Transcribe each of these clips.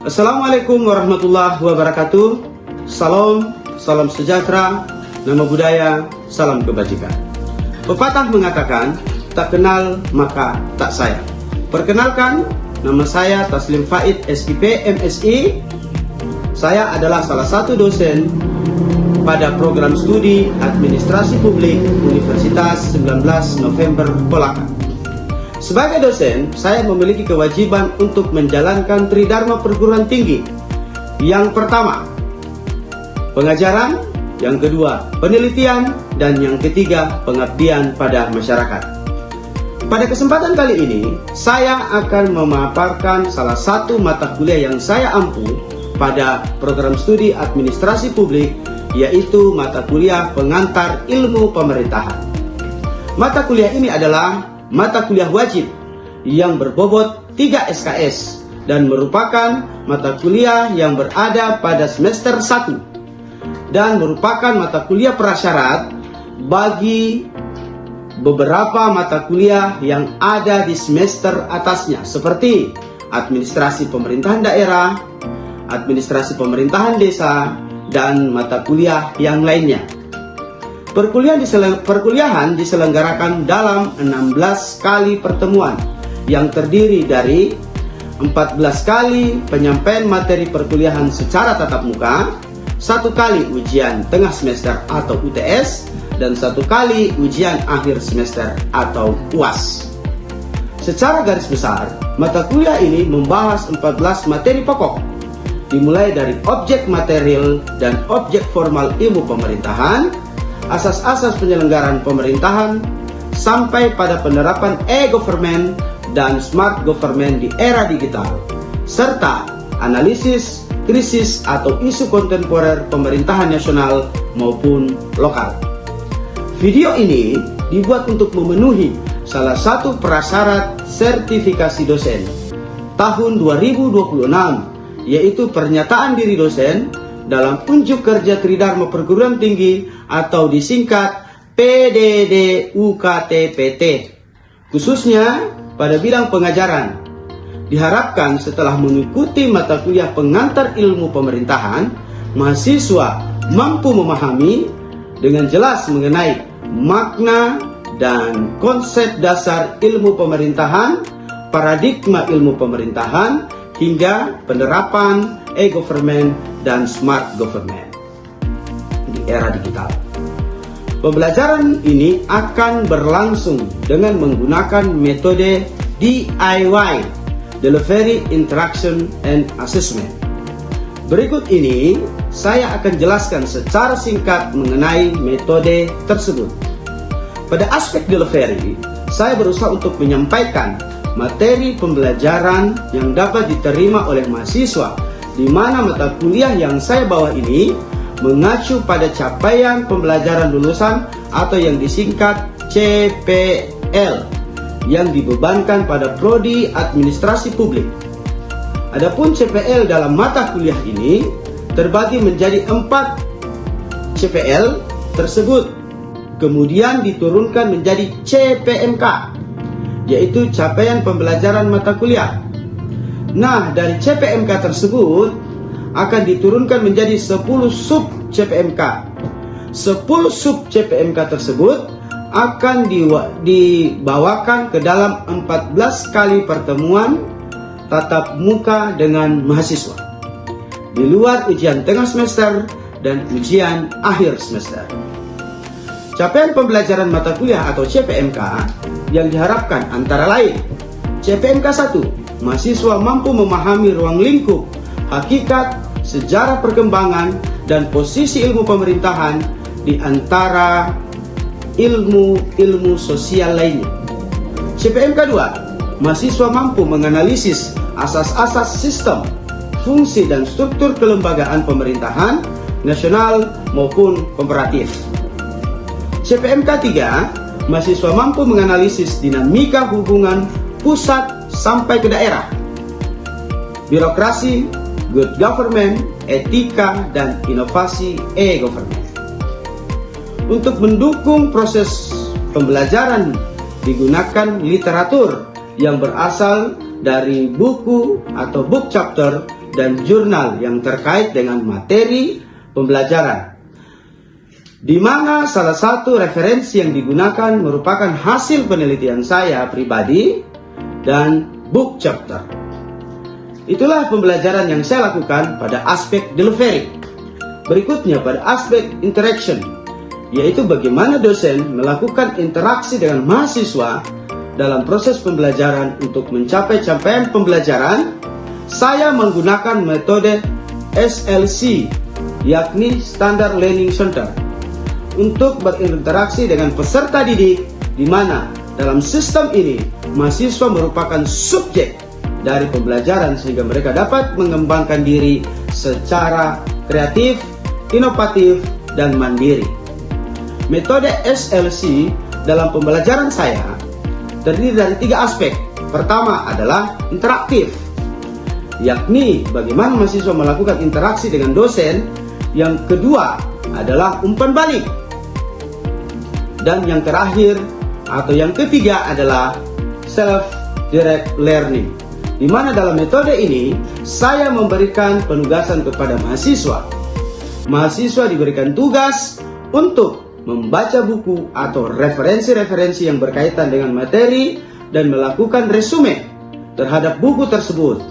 Assalamualaikum warahmatullahi wabarakatuh. Salam sejahtera, nama budaya, salam kebajikan. Pepatah mengatakan, tak kenal maka tak sayang. Perkenalkan, nama saya Taslim Faid, SIP, MSI. Saya adalah salah satu dosen pada program studi Administrasi Publik Universitas 19 November Kolaka. Sebagai dosen, saya memiliki kewajiban untuk menjalankan Tridharma perguruan tinggi. Yang pertama, pengajaran. Yang kedua, penelitian. Dan yang ketiga, pengabdian pada masyarakat. Pada kesempatan kali ini, saya akan memaparkan salah satu mata kuliah yang saya ampu pada program studi Administrasi Publik, yaitu mata kuliah pengantar ilmu pemerintahan. Mata kuliah ini adalah mata kuliah wajib yang berbobot 3 SKS dan merupakan mata kuliah yang berada pada semester 1 dan merupakan mata kuliah prasyarat bagi beberapa mata kuliah yang ada di semester atasnya, seperti administrasi pemerintahan daerah, administrasi pemerintahan desa, dan mata kuliah yang lainnya. Perkuliahan diselenggarakan dalam 16 kali pertemuan yang terdiri dari 14 kali penyampaian materi perkuliahan secara tatap muka, 1 kali ujian tengah semester atau UTS, dan 1 kali ujian akhir semester atau UAS. Secara garis besar, mata kuliah ini membahas 14 materi pokok, dimulai dari objek material dan objek formal ilmu pemerintahan, asas-asas penyelenggaraan pemerintahan, sampai pada penerapan e-government dan smart government di era digital, serta analisis krisis atau isu kontemporer pemerintahan nasional maupun lokal. Video ini dibuat untuk memenuhi salah satu prasyarat sertifikasi dosen tahun 2026, yaitu pernyataan diri dosen dalam unjuk kerja Tridharma perguruan tinggi atau disingkat PDD-UKT-PT, khususnya pada bidang pengajaran. Diharapkan setelah mengikuti mata kuliah pengantar ilmu pemerintahan, mahasiswa mampu memahami dengan jelas mengenai makna dan konsep dasar ilmu pemerintahan, paradigma ilmu pemerintahan, hingga penerapan e-government dan smart government di era digital. Pembelajaran ini akan berlangsung dengan menggunakan metode DIY, Delivery, Interaction, and Assessment. Berikut ini saya akan jelaskan secara singkat mengenai metode tersebut. Pada aspek delivery, saya berusaha untuk menyampaikan materi pembelajaran yang dapat diterima oleh mahasiswa, di mana mata kuliah yang saya bawa ini mengacu pada capaian pembelajaran lulusan atau yang disingkat CPL yang dibebankan pada prodi Administrasi Publik. Adapun CPL dalam mata kuliah ini terbagi menjadi 4 CPL tersebut, kemudian diturunkan menjadi CPMK, yaitu capaian pembelajaran mata kuliah. Nah, dari CPMK tersebut akan diturunkan menjadi 10 sub CPMK. 10 sub CPMK tersebut akan dibawakan ke dalam 14 kali pertemuan tatap muka dengan mahasiswa, di luar ujian tengah semester dan ujian akhir semester. Capaian pembelajaran mata kuliah atau CPMK yang diharapkan antara lain: CPMK 1, mahasiswa mampu memahami ruang lingkup, hakikat, sejarah perkembangan, dan posisi ilmu pemerintahan di antara ilmu-ilmu sosial lainnya. CPMK 2, mahasiswa mampu menganalisis asas-asas sistem, fungsi, dan struktur kelembagaan pemerintahan nasional maupun komparatif. CPMK 3, mahasiswa mampu menganalisis dinamika hubungan pusat sampai ke daerah, birokrasi, good government, etika, dan inovasi e-government. Untuk mendukung proses pembelajaran digunakan literatur yang berasal dari buku atau book chapter dan jurnal yang terkait dengan materi pembelajaran, di mana salah satu referensi yang digunakan merupakan hasil penelitian saya pribadi dan book chapter. Itulah pembelajaran yang saya lakukan pada aspek delivery. Berikutnya pada aspek interaction, yaitu bagaimana dosen melakukan interaksi dengan mahasiswa dalam proses pembelajaran. Untuk mencapai capaian pembelajaran, saya menggunakan metode SLC, yakni Standard Learning Center, untuk berinteraksi dengan peserta didik, di mana dalam sistem ini mahasiswa merupakan subjek dari pembelajaran sehingga mereka dapat mengembangkan diri secara kreatif, inovatif, dan mandiri. Metode SLC dalam pembelajaran saya terdiri dari 3 aspek. Pertama adalah interaktif, yakni bagaimana mahasiswa melakukan interaksi dengan dosen. Yang kedua adalah umpan balik. Dan yang terakhir atau yang ketiga adalah self-direct learning, di mana dalam metode ini saya memberikan penugasan kepada mahasiswa. Mahasiswa diberikan tugas untuk membaca buku atau referensi-referensi yang berkaitan dengan materi dan melakukan resume terhadap buku tersebut.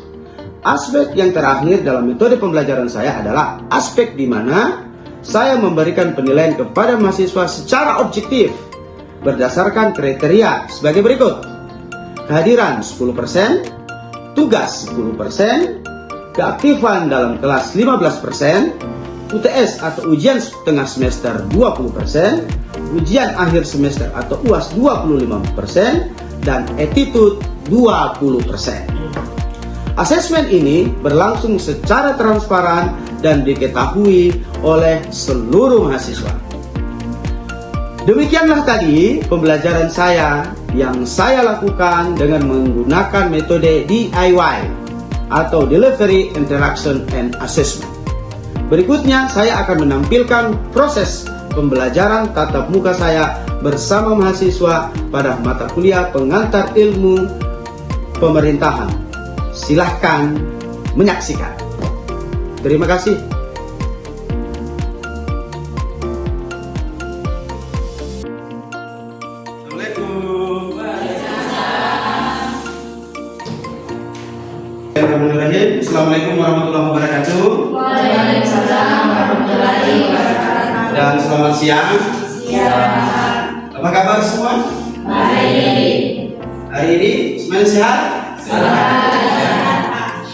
Aspek yang terakhir dalam metode pembelajaran saya adalah aspek di mana saya memberikan penilaian kepada mahasiswa secara objektif berdasarkan kriteria sebagai berikut: kehadiran 10%, tugas 10%, keaktifan dalam kelas 15%, UTS atau ujian setengah semester 20%, ujian akhir semester atau UAS 25%, dan attitude 20%. Asesmen ini berlangsung secara transparan dan diketahui oleh seluruh mahasiswa. Demikianlah tadi pembelajaran saya yang saya lakukan dengan menggunakan metode DIY atau Delivery, Interaction, and Assessment. Berikutnya saya akan menampilkan proses pembelajaran tatap muka saya bersama mahasiswa pada mata kuliah pengantar ilmu pemerintahan. Silahkan menyaksikan. Terima kasih. Bismillahirrahmanirrahim. Assalamualaikum warahmatullahi wabarakatuh. Waalaikumsalam warahmatullahi wabarakatuh. Dan selamat siang. Apa kabar semua? Baik. Hari ini semuanya sehat? Sehat.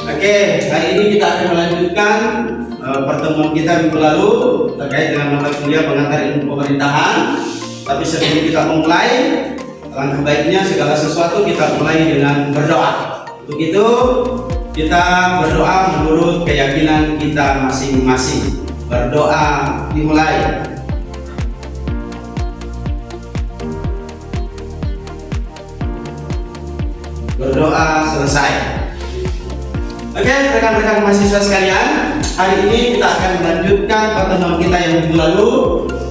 Oke, hari ini kita akan melanjutkan pertemuan kita minggu lalu terkait dengan mata kuliah pengantar ilmu pemerintahan. Tapi sebelum kita memulai, alangkah baiknya segala sesuatu kita mulai dengan berdoa. Untuk itu kita berdoa menurut keyakinan kita masing-masing. Berdoa dimulai. Berdoa selesai. Oke, rekan-rekan mahasiswa sekalian, hari ini kita akan melanjutkan pertemuan kita yang minggu lalu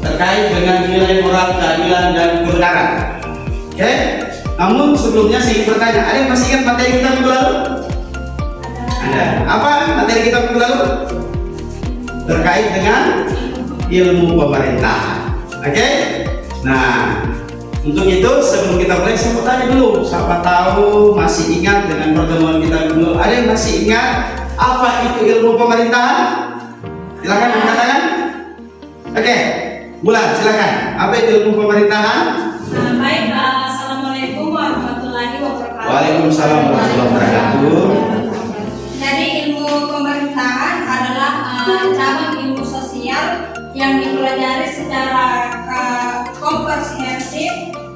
terkait dengan nilai moral, keadilan, dan kebenaran. Oke, namun sebelumnya saya bertanya, ada yang masih ingat materi kita minggu lalu? Ada. Apa materi kita minggu lalu? Terkait dengan ilmu pemerintahan. Oke, nah untuk itu sebelum kita mulai saya mau tanya dulu, siapa tahu masih ingat dengan pertemuan kita dulu? Ada yang masih ingat apa itu ilmu pemerintahan? Silakan mengatakan. Oke, Bulan silakan. Apa itu ilmu pemerintahan? Baik, assalamualaikum warahmatullahi wabarakatuh. Waalaikumsalam warahmatullahi wabarakatuh. Jadi ilmu pemerintahan adalah cabang ilmu sosial yang dipelajari secara komprehensif,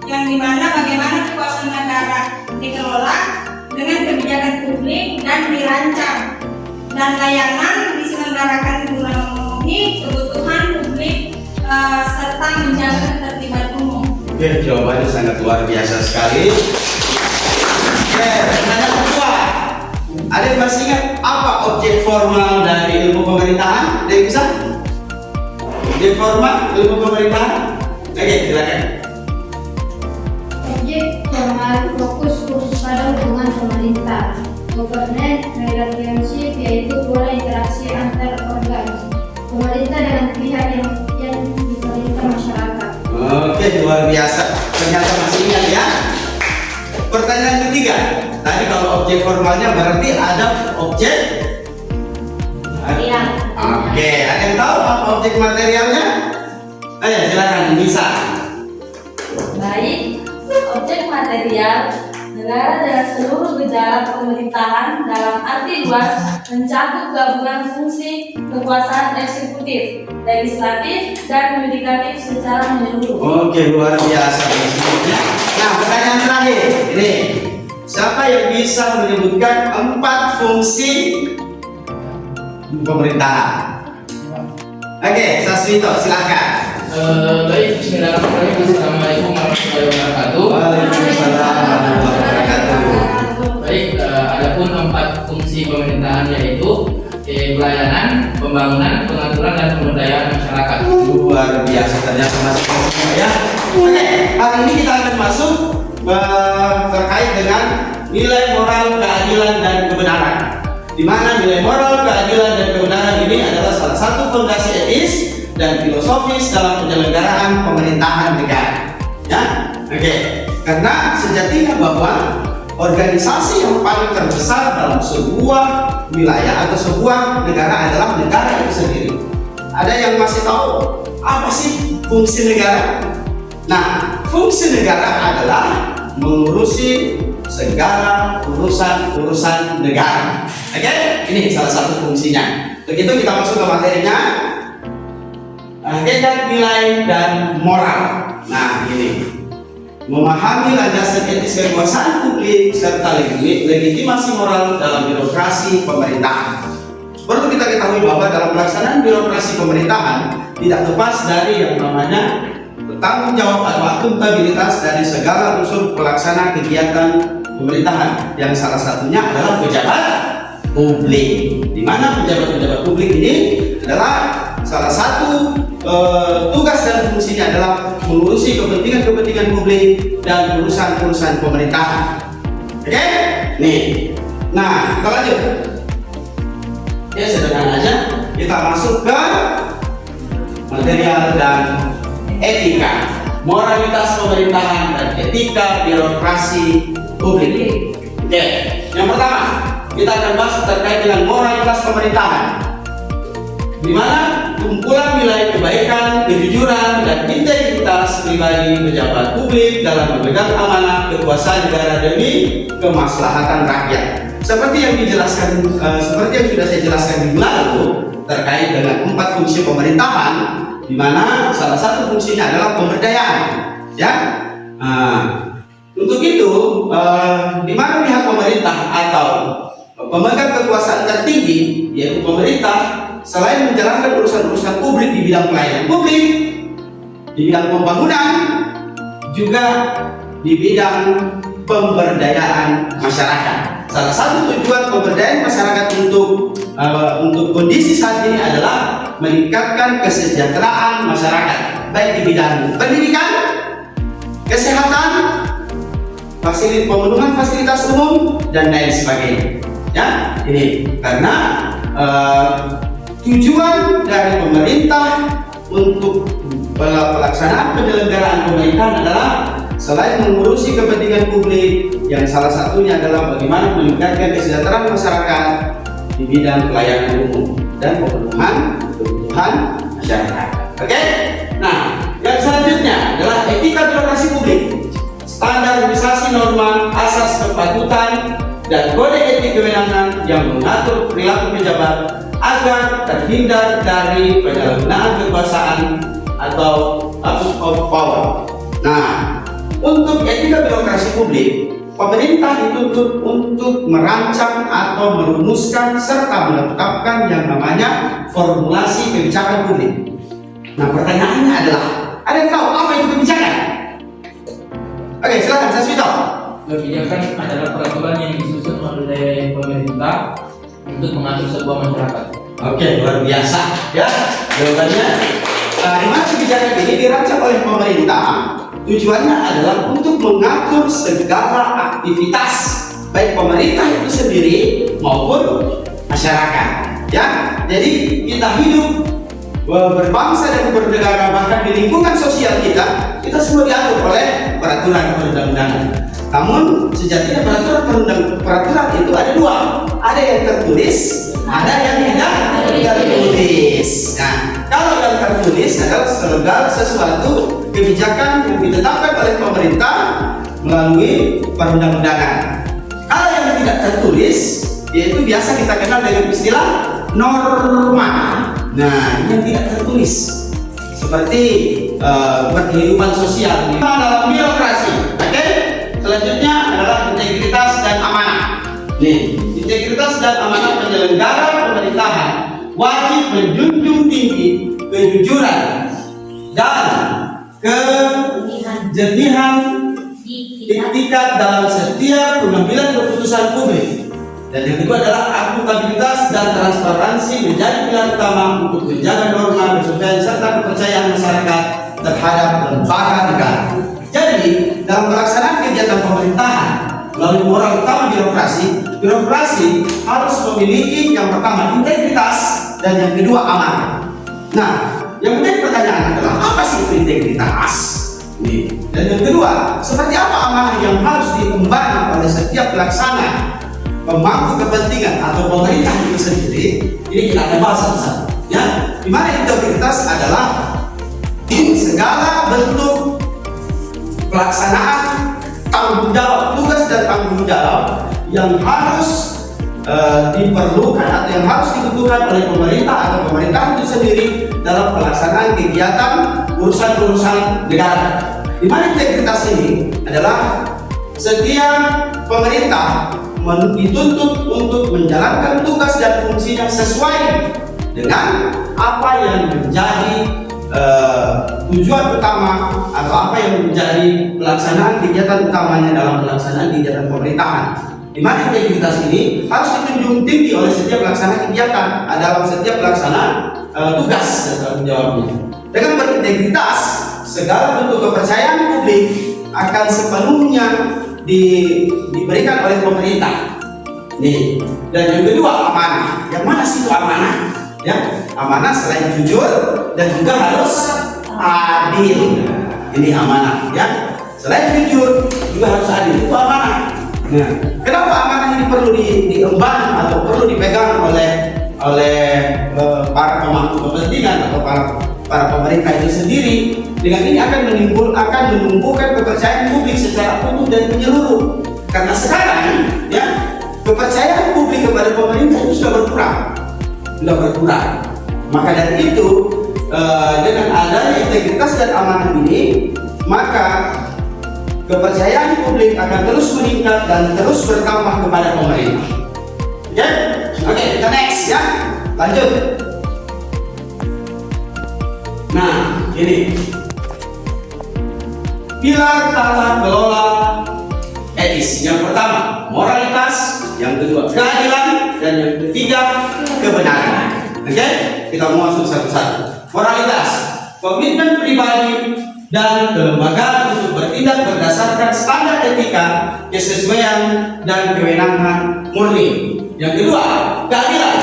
yang dimana bagaimana kekuasaan negara dikelola dengan kebijakan publik dan dirancang, dan layanan diselenggarakan guna memenuhi kebutuhan publik serta menjaga ketertiban umum. Oke, jawabannya sangat luar biasa sekali. Oke, pertanyaan kedua. Ada yang masih ingat apa objek formal dari ilmu pemerintahan? Ada yang bisa? Objek formal ilmu pemerintahan? Oke, silakan. Objek formal fokus khusus pada hubungan pemerintah, Governance relationship yaitu pola interaksi antar organ pemerintah dengan pihak yang diperintah masyarakat. Oke, luar biasa. Ternyata masih ingat ya. Pertanyaan ketiga. Tadi kalau objek formalnya berarti ada objek. Iya. Oke, ada yang tahu apa objek materialnya? Ayo silakan bisa. Baik, objek material negara dengan seluruh gejala pemerintahan dalam arti luas mencakup gabungan fungsi kekuasaan eksekutif, legislatif, dan yudikatif secara menyeluruh. Oke, luar biasa. Nah, pertanyaan terakhir ini, siapa yang bisa menyebutkan 4 fungsi pemerintahan? Oke, Saswito, silakan. Baik, bismillahirrahmanirrahim. Assalamualaikum warahmatullahi wabarakatuh. Waalaikumsalam warahmatullahi wabarakatuh. Baik, adapun 4 fungsi pemerintahan yaitu pelayanan, pembangunan, pengaturan, dan pemberdayaan masyarakat. Luar biasa, ternyata masuk ya. Oke, hari ini kita akan masuk terkait dengan nilai moral, keadilan, dan kebenaran. Di mana nilai moral, keadilan, dan kebenaran ini adalah salah satu fondasi etis dan filosofis dalam penyelenggaraan pemerintahan negara. Ya, oke. Karena sejatinya bahwa organisasi yang paling terbesar dalam sebuah wilayah atau sebuah negara adalah negara itu sendiri. Ada yang masih tahu apa sih fungsi negara? Nah, fungsi negara adalah mengurusi segala urusan negara. Oke, ini salah satu fungsinya. Begitu kita masuk ke materinya. Hakikat, nilai, dan moral. Nah, ini memahami landasan etis kekuasaan publik serta legitimasi moral dalam birokrasi pemerintahan. Perlu kita ketahui bahwa dalam pelaksanaan birokrasi pemerintahan tidak lepas dari yang namanya bertanggung jawab atau akuntabilitas dari segala unsur pelaksana kegiatan pemerintahan, yang salah satunya adalah pejabat publik. Di mana pejabat-pejabat publik ini adalah salah satu tugas dan fungsinya adalah mengurusi kepentingan publik dan urusan pemerintahan. Oke? Nih. Nah, kita lanjut. Ya, sederhana aja. Kita masuk ke material dan etika, moralitas pemerintahan dan etika birokrasi publik. Oke. Yang pertama, kita akan bahas terkait dengan moralitas pemerintahan, di mana kumpulan nilai kebaikan, kejujuran, dan integritas pribadi pejabat publik dalam memegang amanah kekuasaan negara demi kemaslahatan rakyat. Seperti yang sudah saya jelaskan minggu lalu terkait dengan 4 fungsi pemerintahan, di mana salah satu fungsinya adalah pemberdayaan. Ya, untuk itu, di mana pihak pemerintah atau pemegang kekuasaan tertinggi, yaitu pemerintah, selain menjalankan urusan-urusan publik di bidang pelayanan publik, di bidang pembangunan, juga di bidang pemberdayaan masyarakat. Salah satu tujuan pemberdayaan masyarakat untuk kondisi saat ini adalah meningkatkan kesejahteraan masyarakat, baik di bidang pendidikan, kesehatan, pemenuhan fasilitas umum, dan lain sebagainya. Ya, ini karena tujuan dari pemerintah untuk pelaksanaan penyelenggaraan pemerintahan adalah selain mengurusi kepentingan publik, yang salah satunya adalah bagaimana meningkatkan kesejahteraan masyarakat di bidang pelayanan umum dan pemenuhan kebutuhan masyarakat. Oke? Nah, yang selanjutnya adalah etika birokrasi publik, standarisasi norma, asas kepatutan, dan kode etik kewenangan yang mengatur perilaku pejabat agar terhindar dari penyalahgunaan kekuasaan atau abuse of power. Nah, untuk etika birokrasi publik, pemerintah dituntut untuk merancang atau merumuskan serta menetapkan yang namanya formulasi kebijakan publik. Nah, pertanyaannya adalah, ada yang tahu apa itu kebijakan? Oke, silakan Saswito. Kebijakan adalah peraturan yang disusun oleh pemerintah untuk mengatur sebuah masyarakat. Oke, luar biasa ya jawabannya. Di mana kebijakan ini dirancang oleh pemerintah, tujuannya adalah untuk mengatur segala aktivitas baik pemerintah itu sendiri maupun masyarakat. Ya, jadi kita hidup berbangsa dan bernegara, bahkan di lingkungan sosial kita semua diatur oleh peraturan perundang-undangan. Namun sejatinya peraturan itu ada dua, ada yang tertulis, ada yang tidak tertulis. Nah, kalau yang tertulis adalah segala sesuatu kebijakan yang ditetapkan oleh pemerintah melalui perundang-undangan. Kalau yang tidak tertulis, yaitu biasa kita kenal dengan istilah norma. Nah, ini yang tidak tertulis, seperti berkehidupan sosial dalam birokrasi. Oke, selanjutnya adalah integritas dan amanah. Nih, integritas dan amanah penyelenggara pemerintahan wajib menjunjung tinggi kejujuran dan kejenihan etikat dalam setiap pengambilan keputusan publik. Dan yang kedua adalah akuntabilitas dan transparansi menjadi pilar utama untuk menjaga norma kesucian serta kepercayaan masyarakat terhadap lembaga negara. Jadi, dalam pelaksanaan kegiatan pemerintahan melalui moral utama birokrasi harus memiliki yang pertama integritas dan yang kedua amanah. Nah, yang menjadi pertanyaan adalah apa sih itu integritas? Nih. Dan yang kedua, seperti apa amanah yang harus diemban oleh setiap pelaksana pemangku kepentingan atau pemerintah itu sendiri? Ini kita akan bahas satu-satu. Ya, di mana integritas adalah segala bentuk pelaksanaan tanggung jawab, tugas dan tanggung jawab yang harus diperlukan atau yang harus dibutuhkan oleh pemerintah atau pemerintah itu sendiri dalam pelaksanaan kegiatan urusan-urusan negara. Di mana integritas ini adalah setiap pemerintah dituntut untuk menjalankan tugas dan fungsinya sesuai dengan apa yang menjadi tujuan utama atau apa yang menjadi pelaksanaan kegiatan utamanya dalam pelaksanaan kegiatan pemerintahan. Di mana integritas ini harus dijunjung tinggi oleh setiap pelaksana kegiatan dalam setiap pelaksana tugas dan tanggung jawabnya. Dengan berintegritas, segala bentuk kepercayaan publik akan sepenuhnya diberikan oleh pemerintah. Nih, dan yang kedua amanah. Yang mana sih itu amanah? Ya, amanah selain jujur dan juga harus adil. Ini amanah, ya. Selain jujur juga harus adil. Itu amanah. Nah, kenapa amanah ini perlu diemban atau perlu dipegang oleh para pemangku kepentingan atau para pemerintah itu sendiri? Dengan ini akan menumbuhkan kepercayaan publik secara utuh dan menyeluruh. Karena sekarang, ya, kepercayaan publik kepada pemerintah itu sudah berkurang. Maka dari itu, dengan adanya integritas dan amanah ini, maka kepercayaan publik akan terus meningkat dan terus bertambah kepada pemerintah. Oke, kita next ya, lanjut. Nah, ini pilar tata kelola etis. Yang pertama, moralitas. Yang kedua, keadilan. Dan yang ketiga, kebenaran. Oke, kita mau masuk satu-satu. Moralitas, komitmen pribadi dan kelembagaan untuk bertindak berdasarkan standar etika, kesesuaian dan kewenangan murni. Yang kedua, keadilan,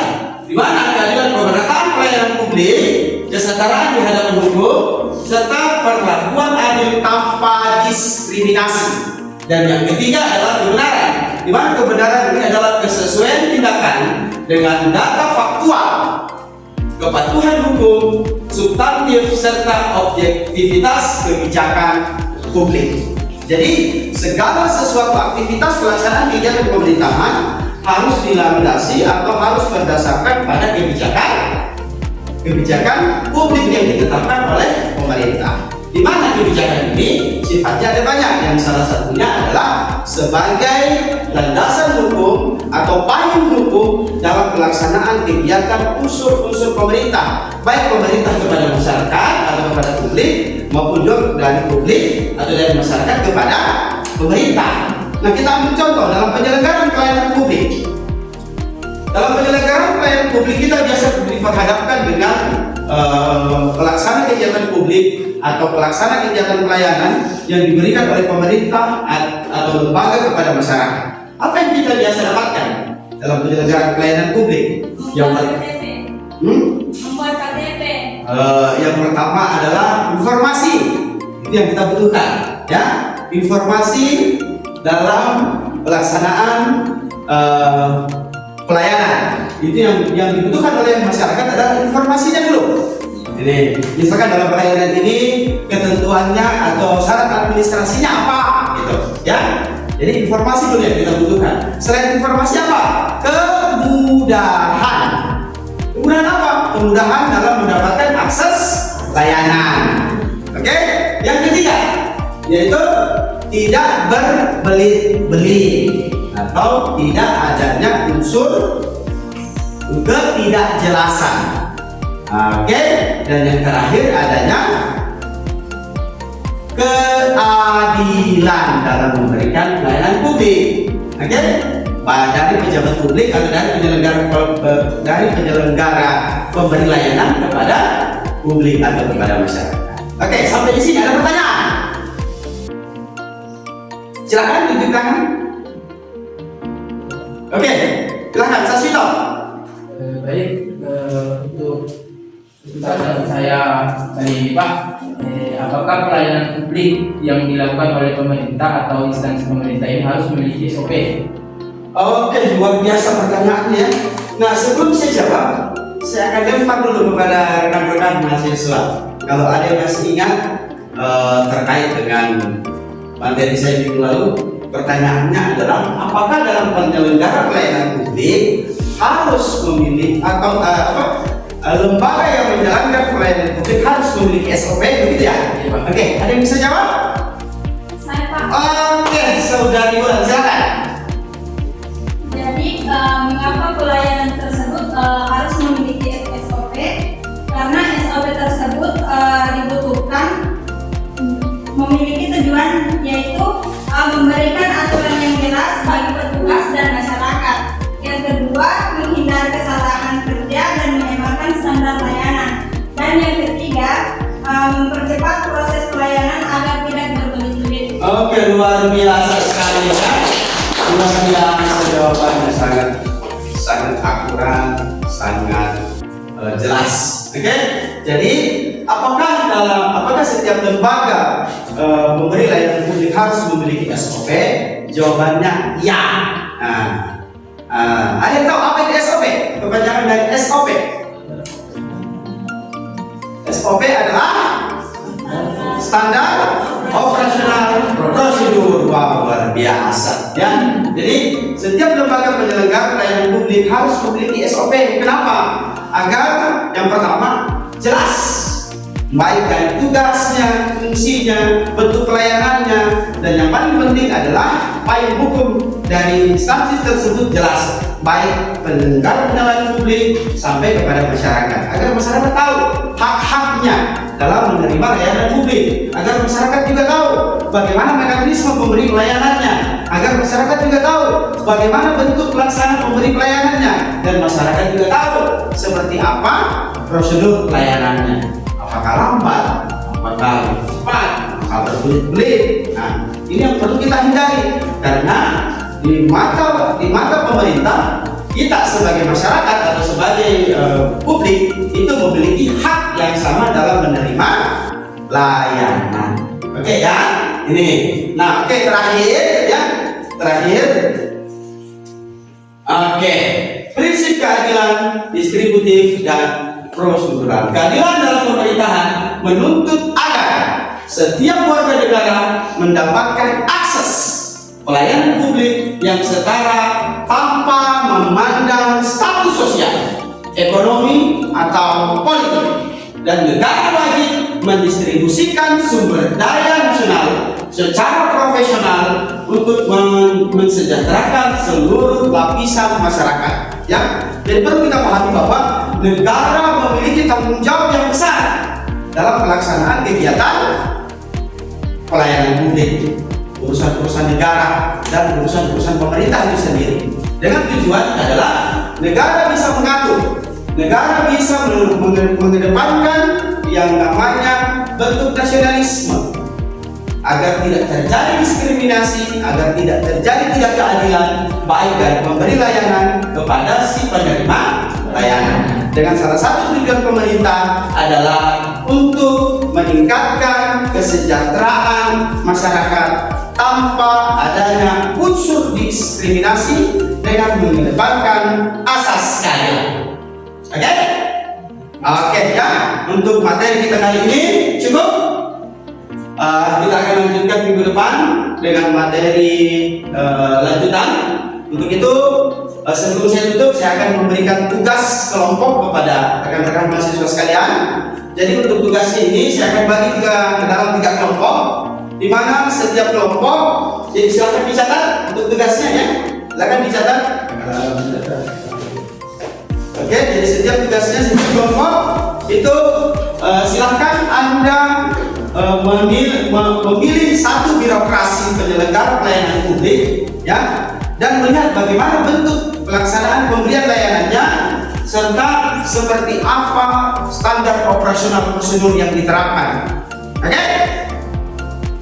di mana keadilan pemerataan pelayanan publik, kesetaraan di hadapan hukum, serta perlakuan adil tanpa diskriminasi. Dan yang ketiga adalah kebenaran, di mana kebenaran ini adalah kesesuaian tindakan dengan data faktual, kepatuhan hukum, substantif, serta objektivitas kebijakan publik. Jadi segala sesuatu aktivitas pelaksanaan kegiatan pemerintahan harus dilandasi atau harus berdasarkan pada kebijakan publik yang ditetapkan oleh pemerintah. Di mana kebijakan ini sifatnya ada banyak, yang salah satunya adalah sebagai landasan hukum atau payung hukum dalam pelaksanaan kegiatan unsur-unsur pemerintah, baik pemerintah kepada masyarakat atau kepada publik, maupun juga dari publik atau dari masyarakat kepada pemerintah. Nah, kita ambil contoh dalam penyelenggaraan pelayanan publik. Dalam penyelenggaraan pelayanan publik kita biasa diperhadapkan dengan pelaksana kegiatan publik atau pelaksana kegiatan pelayanan yang diberikan oleh pemerintah atau lembaga kepada masyarakat. Apa yang kita biasa dapatkan dalam penyelenggaraan pelayanan publik? Yang Membuat KTP. Membuat KTP. Yang pertama adalah informasi. Itu yang kita butuhkan, ya. Informasi dalam pelaksanaan pelayanan. Itu yang dibutuhkan oleh masyarakat adalah informasinya dulu. Ini, misalkan dalam pelayanan ini ketentuannya atau syarat administrasinya apa, gitu, ya. Jadi informasi dulu yang kita butuhkan. Selain informasi apa? Kemudahan. Kemudahan apa? Kemudahan dalam mendapatkan akses layanan. Oke? Yang ketiga, yaitu tidak berbelit-belit atau tidak adanya unsur ketidakjelasan. Oke? Dan yang terakhir adanya keadilan dalam memberikan pelayanan publik. Oke? Dari pejabat publik atau dari penyelenggara pemberi layanan kepada publik atau kepada masyarakat. Oke, sampai di sini ada pertanyaan? Silakan tunjuk tangan. Oke, silakan Saswito. Baik, untuk pertanyaan saya kali ini Pak, apakah pelayanan publik yang dilakukan oleh pemerintah atau instansi pemerintah ini harus memiliki SOP? Oke, luar biasa pertanyaannya. Nah, sebelum saya jawab, saya akan lempar dulu kepada rekan-rekan mahasiswa. Kalau ada yang masih ingat terkait dengan materi saya minggu lalu, pertanyaannya adalah apakah dalam penyelenggaraan pelayanan publik harus memilih atau lembaga yang menjalankan pelayanan publik harus memiliki SOP, begitu ya? Oke, ada yang bisa jawab? Saya Pak. Oke, saudari Wulan, silakan. Jadi mengapa pelayanan tersebut harus memiliki SOP? Karena SOP tersebut dibutuhkan memiliki tujuan, yaitu memberikan aturan yang jelas bagi petugas dan masyarakat. Yang kedua, menghindari kesalahan kerja dan menyebarkan standar layanan. Dan yang ketiga, mempercepat proses pelayanan agar tidak berbelit-belit. Oke, luar biasa sekali ya. Luar biasa, jawabannya sangat akurat, sangat jelas. Oke, jadi apakah setiap lembaga memberi layanan publik harus memiliki SOP? Jawabannya ya. Ada yang tahu apa itu SOP? Kepanjangan dari SOP. SOP adalah standar operasional prosedur. Wah, luar biasa ya. Jadi setiap lembaga penyelenggara pelayanan publik harus memiliki SOP. Kenapa? Agar yang pertama jelas, baik dari tugasnya, fungsinya, bentuk pelayanannya, dan yang paling penting adalah payung hukum dari instansi tersebut jelas, baik penyelenggara pelayanan publik sampai kepada masyarakat, agar masyarakat tahu hak-haknya dalam menerima layanan publik, agar masyarakat juga tahu bagaimana mekanisme pemberi pelayanannya, agar masyarakat juga tahu bagaimana bentuk pelaksanaan pemberi pelayanannya, dan masyarakat juga tahu seperti apa prosedur pelayanannya, apakah lambat, apakah cepat, apakah berbelit-belit. Nah, ini yang perlu kita hindari, karena di mata pemerintah, kita sebagai masyarakat atau sebagai publik itu memiliki hak yang sama dalam menerima layanan. Oke ya, ini. Nah, oke, terakhir. Oke, prinsip keadilan distributif dan prosedural. Keadilan dalam pemerintahan menuntut agar setiap warga negara mendapatkan akses pelayanan publik yang setara tanpa memandang status sosial, ekonomi, atau politik, dan negara wajib mendistribusikan sumber daya nasional secara profesional untuk mensejahterakan seluruh lapisan masyarakat. Ya, jadi perlu kita pahami bahwa negara memiliki tanggung jawab yang besar dalam pelaksanaan kegiatan pelayanan publik, urusan-urusan negara dan urusan-urusan pemerintah itu sendiri. Dengan tujuan adalah negara bisa mengatur, negara bisa mengedepankan yang namanya bentuk nasionalisme, agar tidak terjadi diskriminasi, agar tidak terjadi ketidakadilan baik dari pemberi layanan kepada si penerima layanan. Dengan salah satu tujuan pemerintah adalah untuk meningkatkan kesejahteraan masyarakat tanpa adanya unsur diskriminasi dengan mengedepankan asas keadilan. Oke? Oke ya, untuk materi kita kali ini cukup. Kita akan lanjutkan minggu depan dengan materi lanjutan. Untuk itu, sebelum saya tutup, saya akan memberikan tugas kelompok kepada rekan-rekan mahasiswa sekalian. Jadi untuk tugasnya ini saya akan bagi ke dalam 3 kelompok, di mana setiap kelompok, jadi silakan dicatat untuk tugasnya ya. Silakan dicatat. Oke, jadi setiap tugasnya setiap kelompok itu silahkan Anda memilih satu birokrasi penyelenggara pelayanan publik ya, dan melihat bagaimana bentuk pelaksanaan pemberian layanannya serta seperti apa standar operasional prosedur yang diterapkan. Oke?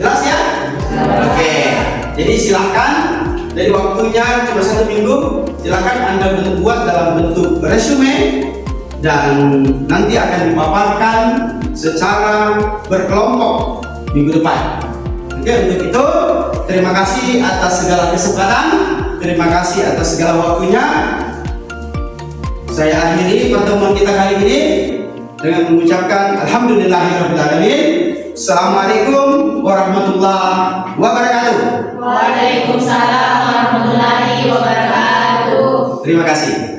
Jelas ya? Oke. Jadi silakan, dari waktunya cuma 1 minggu, silakan Anda buat dalam bentuk resume dan nanti akan dipaparkan secara berkelompok minggu depan. Oke, untuk itu terima kasih atas segala kesempatan, terima kasih atas segala waktunya. Saya akhiri pertemuan kita kali ini dengan mengucapkan alhamdulillahirrahmanirrahim. Assalamualaikum warahmatullahi wabarakatuh. Waalaikumsalam warahmatullahi wabarakatuh. Terima kasih.